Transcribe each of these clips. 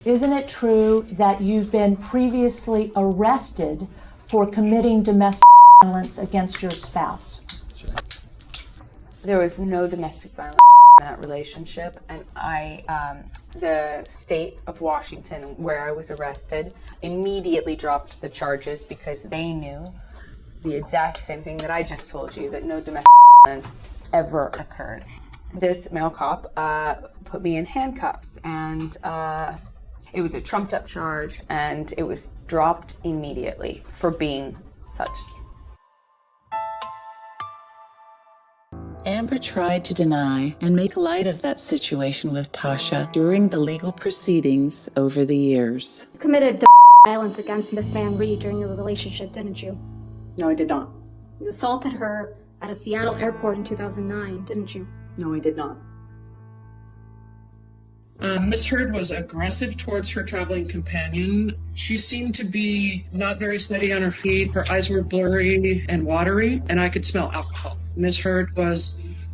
Isn't it true that you've been previously arrested for committing domestic violence against your spouse? There was no domestic violence in that relationship, and the state of Washington, where I was arrested, immediately dropped the charges because they knew the exact same thing that I just told you, that no domestic violence ever occurred. This male cop put me in handcuffs, and it was a trumped up charge, and it was dropped immediately for being such. Amber tried to deny and make light of that situation with Tasha during the legal proceedings over the years. You committed violence against Miss Van Reed during your relationship, didn't you? No, I did not. You assaulted her at a Seattle airport in 2009, didn't you? No, I did not. Miss Heard was aggressive towards her traveling companion. She seemed to be not very steady on her feet. Her eyes were blurry and watery, and I could smell alcohol. Miss Heard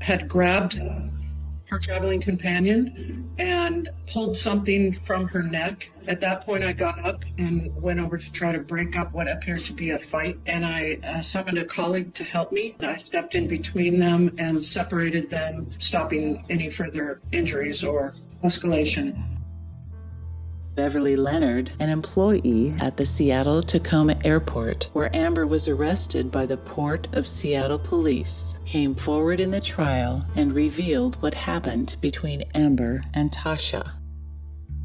had grabbed her traveling companion and pulled something from her neck. At that point, I got up and went over to try to break up what appeared to be a fight, and I summoned a colleague to help me. I stepped in between them and separated them, stopping any further injuries or escalation. Beverly Leonard, an employee at the Seattle-Tacoma Airport, where Amber was arrested by the Port of Seattle police, came forward in the trial and revealed what happened between Amber and Tasha.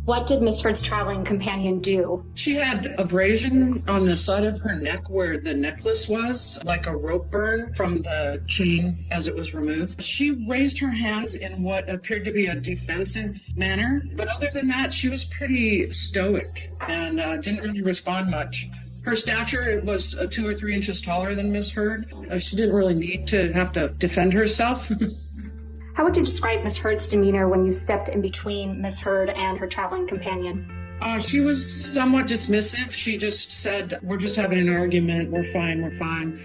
What did Miss Heard's traveling companion do? She had abrasion on the side of her neck where the necklace was, like a rope burn from the chain as it was removed. She raised her hands in what appeared to be a defensive manner, but other than that, she was pretty stoic and didn't really respond much. Her stature was 2 or 3 inches taller than Miss Heard. She didn't really need to have to defend herself. How would you describe Miss Heard's demeanor when you stepped in between Miss Heard and her traveling companion? She was somewhat dismissive. She just said, "We're just having an argument. We're fine. We're fine."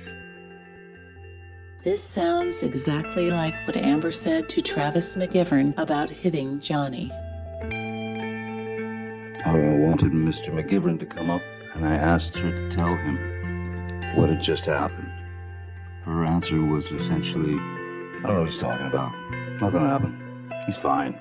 This sounds exactly like what Amber said to Travis McGivern about hitting Johnny. I wanted Mr. McGivern to come up, and I asked her to tell him what had just happened. Her answer was essentially, "I don't know what he's talking about. Nothing happened. He's fine."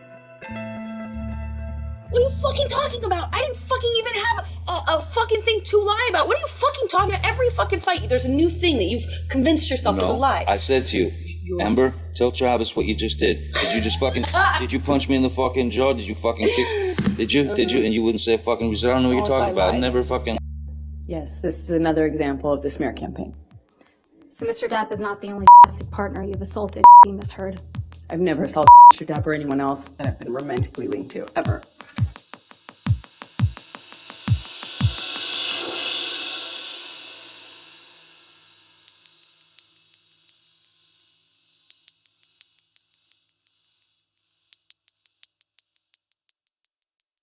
What are you fucking talking about? I didn't fucking even have a fucking thing to lie about. What are you fucking talking about? Every fucking fight, there's a new thing that you've convinced yourself is a lie. I said to you, Amber, tell Travis what you just did. Did you just fucking, did you punch me in the fucking jaw? Did you fucking kick, did you? And you wouldn't say fucking, you said, "I don't know what you're talking about." I never fucking. Yes, this is another example of the smear campaign. So Mr. Depp is not the only partner you've assaulted, Miss Heard. I've never assaulted Mr. Depp or anyone else that I've been romantically linked to, ever.